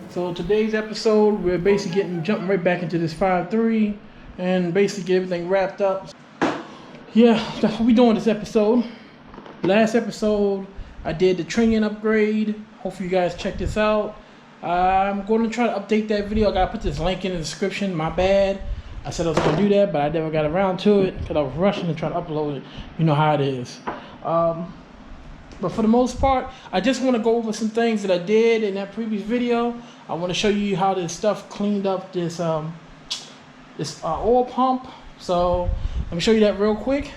So today's episode, we're basically jumping right back into this 5.3 and basically get everything wrapped up. Yeah, that's what we're doing this episode. Last episode, I did the training upgrade. Hopefully you guys check this out. I'm going to try to update that video. I got to put this link in the description. My bad. I said I was going to do that, but I never got around to it because I was rushing to try to upload it. You know how it is. But for the most part, I just want to go over some things that I did in that previous video. I want to show you how this stuff cleaned up this oil pump. So let me show you that real quick.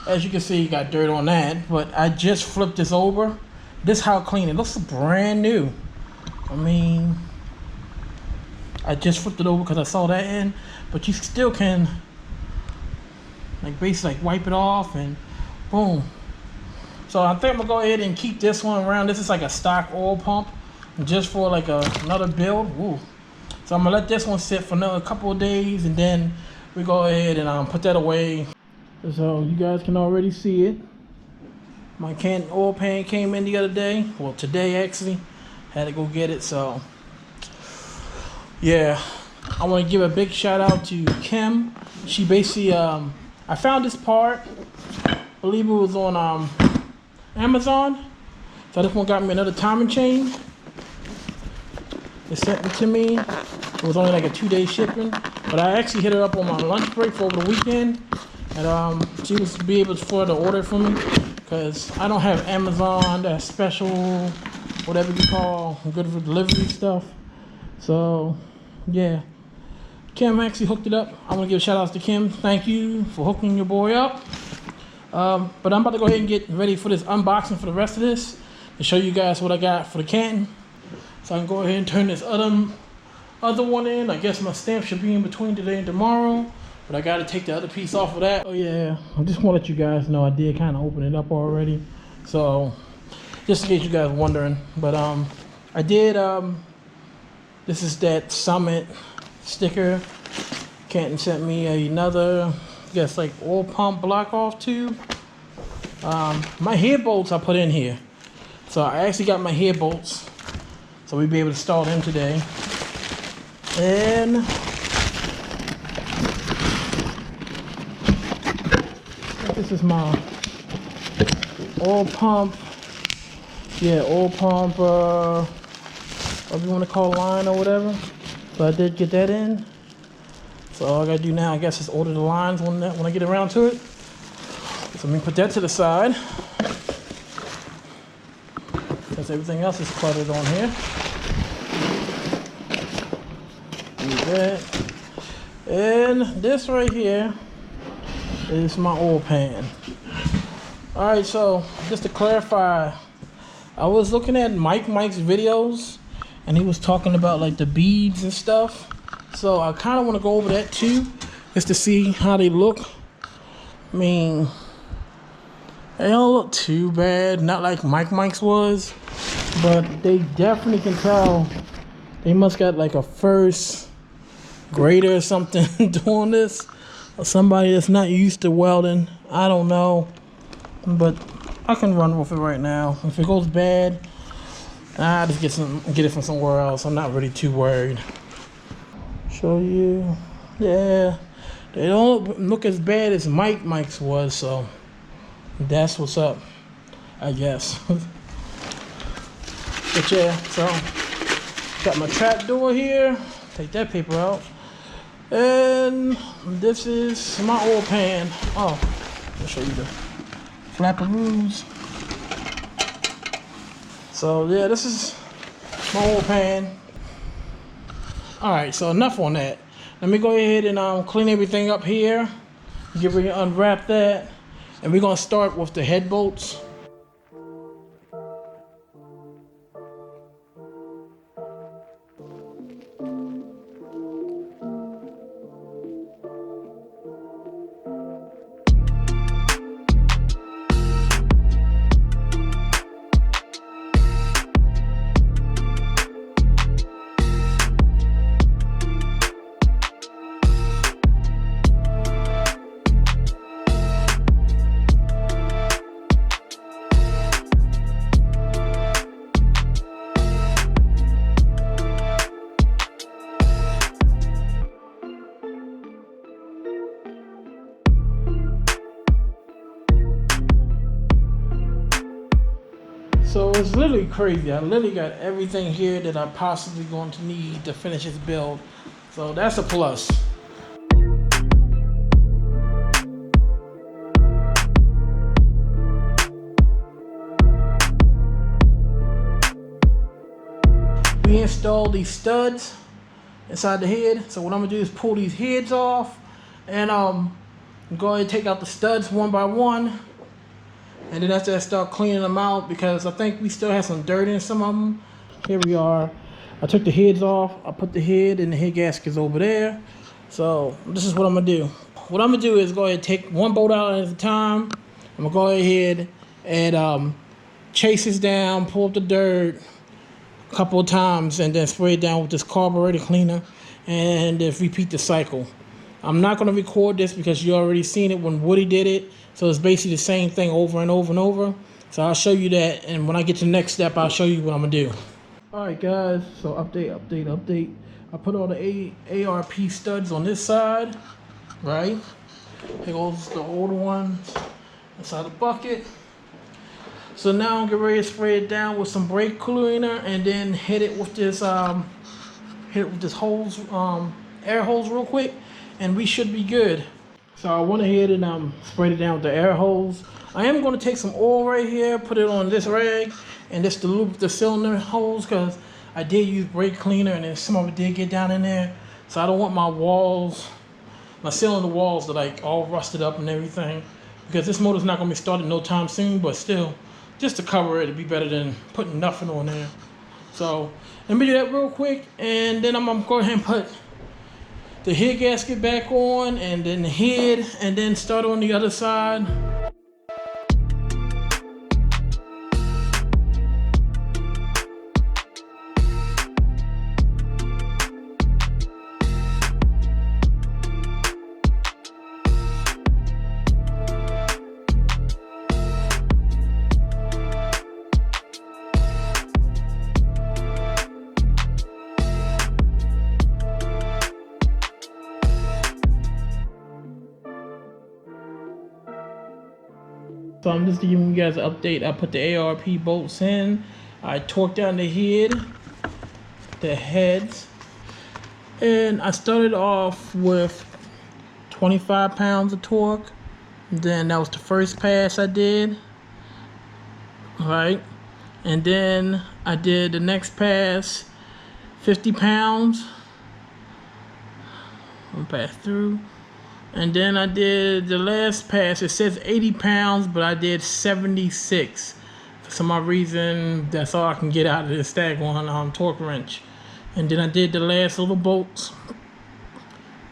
As you can see, you got dirt on that, but I just flipped this over. This is how clean it looks. Brand new. I mean, I just flipped it over because I saw that in, but you still can like basically like wipe it off and boom. So I think I'm gonna go ahead and keep this one around. This is like a stock oil pump, just for like another build. Ooh. So I'm gonna let this one sit for another couple of days, and then we go ahead and put that away. So you guys can already see it. My oil pan came in the other day. Well, today actually. Had to go get it. So yeah, I want to give a big shout out to Kim. She basically I found this part. I believe it was on Amazon. So this one got me another timing chain. They sent it to me. It was only like a 2-day shipping, but I actually hit her up on my lunch break for over the weekend, and she was be able to order for me because I don't have Amazon, that special, whatever you call, good for delivery stuff. So yeah, Kim actually hooked it up. I want to give shout outs to Kim. Thank you for hooking your boy up. But I'm about to go ahead and get ready for this unboxing for the rest of this to show you guys what I got for the Canton. So I can go ahead and turn this other one in. I guess my stamp should be in between today and tomorrow, but I got to take the other piece off of that. Oh yeah, I just want to let you guys know I did kind of open it up already. So just in case you guys wondering, but I did. This is that Summit sticker. Canton sent me another. I guess like oil pump block off tube. My head bolts I put in here, so I actually got my head bolts, so we'll be able to install them today. And this is my oil pump. Yeah, oil pump. What do you want to call line or whatever. So I did get that in. So all I gotta do now, I guess, is order the lines when I get around to it. So let me put that to the side, because everything else is cluttered on here. Do that. And this right here is my oil pan. All right, so just to clarify, I was looking at Mike's videos, and he was talking about like the beads and stuff. So I kind of want to go over that too, just to see how they look. I mean, they don't look too bad, not like Mike's was, but they definitely can tell they must got like a first grader or something doing this, or somebody that's not used to welding. I don't know, but I can run with it right now. If it goes bad, I just get it from somewhere else. I'm not really too worried. Show you, yeah, they don't look as bad as Mike's was, so that's what's up, I guess. But yeah, so got my trap door here. Take that paper out, and this is my oil pan. Oh, I'll show you the flapperoos. So yeah, this is my oil pan. Alright, so enough on that. Let me go ahead and clean everything up here. Get ready to unwrap that. And we're going to start with the head bolts. So it's literally crazy. I literally got everything here that I'm possibly going to need to finish this build. So that's a plus. We installed these studs inside the head. So what I'm gonna do is pull these heads off and go ahead and take out the studs one by one. And then after I start cleaning them out, because I think we still have some dirt in some of them. Here we are. I took the heads off. I put the head and the head gaskets over there. So this is what I'm gonna do. What I'm gonna do is go ahead and take one bolt out at a time. I'm gonna go ahead and chase this down, pull up the dirt a couple of times, and then spray it down with this carburetor cleaner, and then repeat the cycle. I'm not gonna record this because you already seen it when Woody did it. So it's basically the same thing over and over and over. So I'll show you that, and when I get to the next step, I'll show you what I'm gonna do. All right, guys, so update. I put all the ARP studs on this side, right? Here goes the older ones inside the bucket. So now I'm getting ready to spray it down with some brake cleaner and then hit it with this hose, air hose real quick, and we should be good. So I went ahead and sprayed it down with the air hose. I am going to take some oil right here, put it on this rag, and just to lube the cylinder hose, because I did use brake cleaner and then some of it did get down in there. So I don't want my cylinder walls to like all rusted up and everything, because this motor's not going to be started no time soon, but still, just to cover it, it'd be better than putting nothing on there. So let me do that real quick, and then I'm going to go ahead and put the head gasket back on, and then the head, and then start on the other side. So I'm just giving you guys an update. I put the ARP bolts in. I torqued down the heads. And I started off with 25 pounds of torque. Then that was the first pass I did. Right? And then I did the next pass, 50 pounds. I'll pass through. And then I did the last pass. It says 80 pounds, but I did 76. For some odd reason, that's all I can get out of this Stag-on torque wrench. And then I did the last little bolts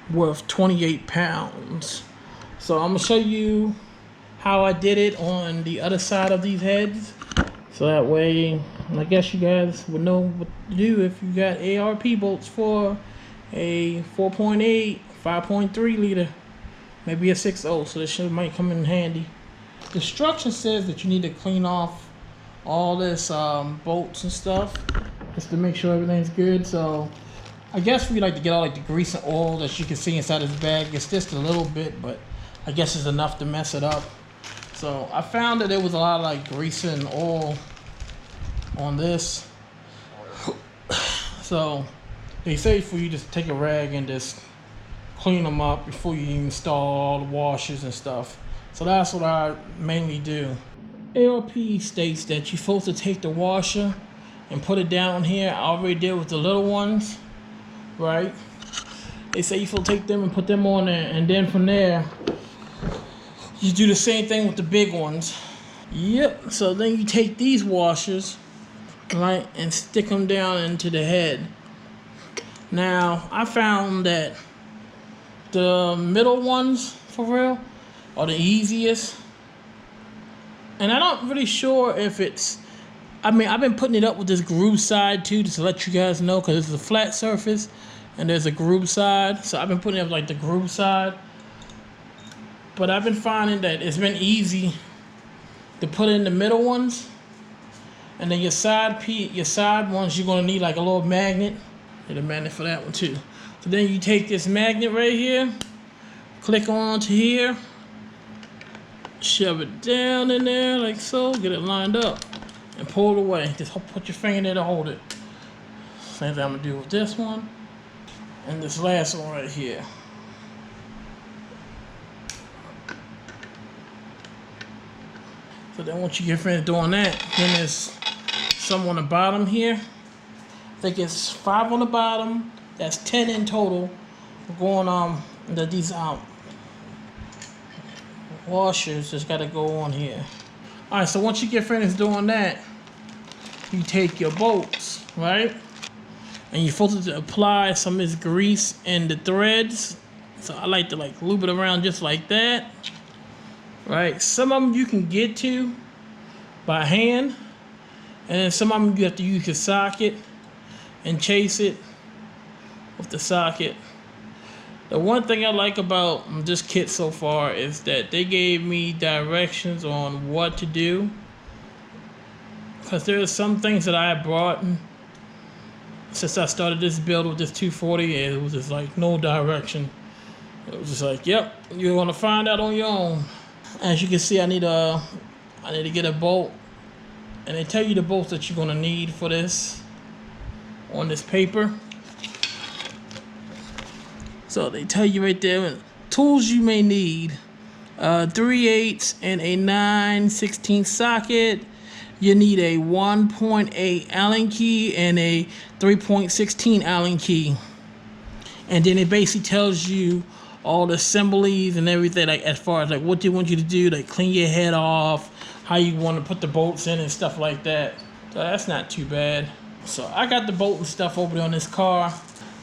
worth 28 pounds. So I'm gonna show you how I did it on the other side of these heads. So that way, I guess you guys would know what to do if you got ARP bolts for a 4.8, 5.3 liter. Maybe a 6.0, so this shit might come in handy. The instruction says that you need to clean off all this bolts and stuff, just to make sure everything's good. So I guess we like to get all like the grease and oil that you can see inside this bag. It's just a little bit, but I guess it's enough to mess it up. So I found that there was a lot of like grease and oil on this. So they say for you just take a rag and just clean them up before you even install all the washers and stuff. So that's what I mainly do. ARP states that you're supposed to take the washer and put it down here. I already did with the little ones, right? They say you're supposed to take them and put them on there, and then from there, you do the same thing with the big ones. Yep, so then you take these washers, right, and stick them down into the head. Now, I found that the middle ones, for real, are the easiest. And I'm not really sure if it's, I mean, I've been putting it up with this groove side too, just to let you guys know, because it's a flat surface and there's a groove side. So I've been putting it up like the groove side. But I've been finding that it's been easy to put in the middle ones. And then your side ones, you're gonna need like a little magnet. Need a magnet for that one too. So then you take this magnet right here, click on to here, shove it down in there like so, get it lined up, and pull it away. Just put your finger there to hold it. Same thing I'm gonna do with this one and this last one right here. So then once you get finished doing that, then there's some on the bottom here. I think it's 5 on the bottom. That's 10 in total. We're going these washers just gotta go on here. All right, so once you get finished doing that, you take your bolts, right? And you're supposed to apply some of this grease in the threads. So I like to lube it around just like that. Right, some of them you can get to by hand, and then some of them you have to use your socket and chase it with the socket. The one thing I like about this kit so far is that they gave me directions on what to do, because there are some things that I brought since I started this build with this 240, and it was just like no direction. It was just like, yep, you're gonna find out on your own. As you can see, I need to get a bolt, and they tell you the bolts that you're gonna need for this on this paper. So they tell you right there tools you may need: 3/8 and a 9/16 socket. You need a 1.8 Allen key and a 3.16 Allen key, and then it basically tells you all the assemblies and everything, as far as what they want you to do, clean your head off, how you want to put the bolts in and stuff like that. So that's not too bad. So I got the bolt and stuff over there on this car.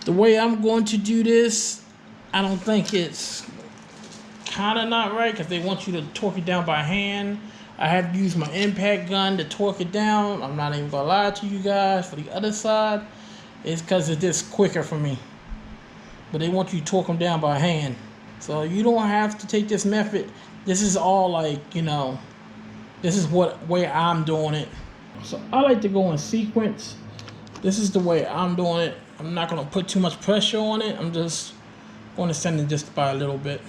The way I'm going to do this, I don't think it's kind of not right, because they want you to torque it down by hand. I have to use my impact gun to torque it down. I'm not even gonna lie to you guys. For the other side, it's because it's just quicker for me. But they want you to torque them down by hand. So you don't have to take this method. This is all this is what way I'm doing it. So I like to go in sequence. This is the way I'm doing it. I'm not gonna put too much pressure on it. I'm just going to send it just by a little bit.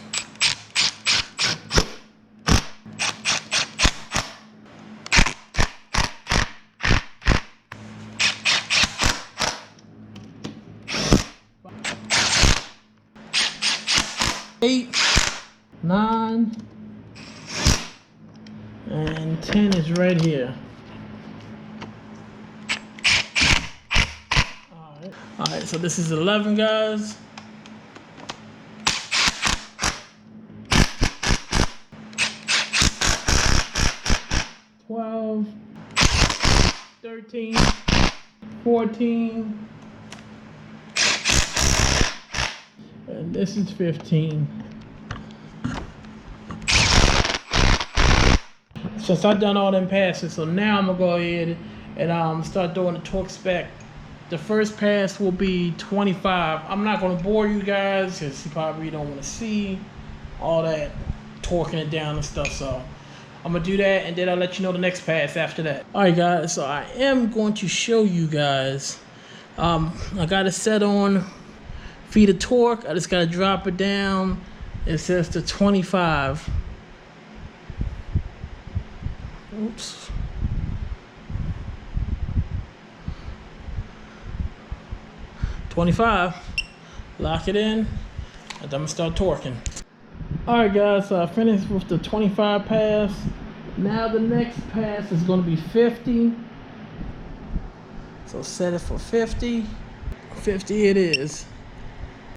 Eight, 9, and 10 is right here. All right, so this is 11, guys. $12, 13, 14. And this is 15. Since I've done all them passes, so now I'm gonna go ahead and start doing the torque spec. The first pass will be 25. I'm not gonna bore you guys, because you probably don't want to see all that torquing it down and stuff. So I'm gonna do that, and then I'll let you know the next pass after that. All right, guys. So I am going to show you guys. I got it set on feet of torque. I just gotta drop it down. It says to 25. Oops. $25. Lock it in, and I'm gonna start torquing. All right, guys. So I finished with the 25 pass. Now the next pass is gonna be 50. So set it for 50. 50 it is.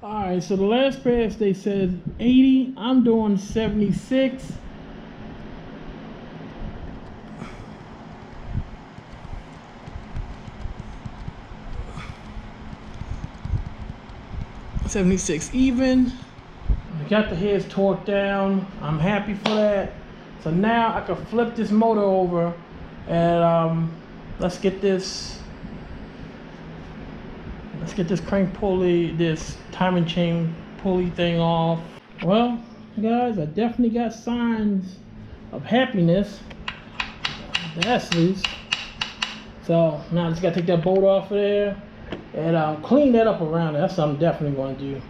Alright, so the last pass they said 80. I'm doing 76. $76 even. I got the heads torqued down. I'm happy for that. So now I can flip this motor over, and let's get this crank pulley, this timing chain pulley thing off. Well, guys, I definitely got signs of happiness. That's loose. So now I just gotta take that bolt off of there and clean that up around it. That's something I'm definitely gonna do.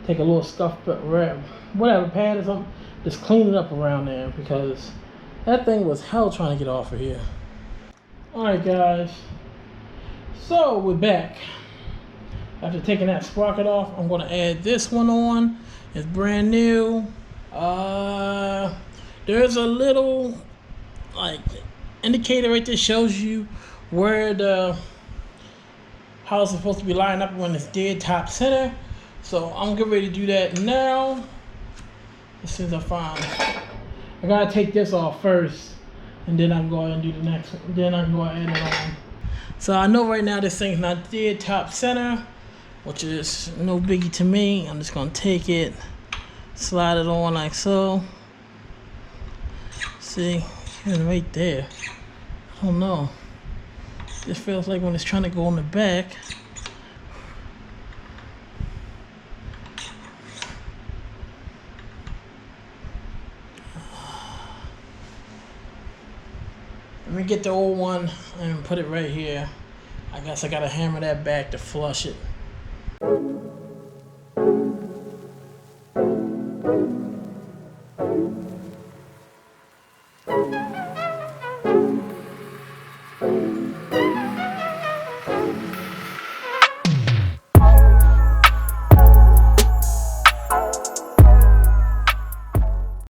Take a little scuff, whatever pad or something, just clean it up around there, because that thing was hell trying to get off of here. Alright guys, so we're back. After taking that sprocket off, I'm going to add this one on. It's brand new. There's a little like indicator right there, shows you where how it's supposed to be lined up when it's dead top center. So I'm getting ready to do that now. As soon as I find, I gotta take this off first, and then I can go ahead and do the next one. Then I can go ahead and add it on. So I know right now this thing's not dead top center, which is no biggie to me. I'm just gonna take it, slide it on like so. See, it's right there. I don't know. It feels like when it's trying to go on the back. Let me get the old one and put it right here. I guess I gotta hammer that back to flush it.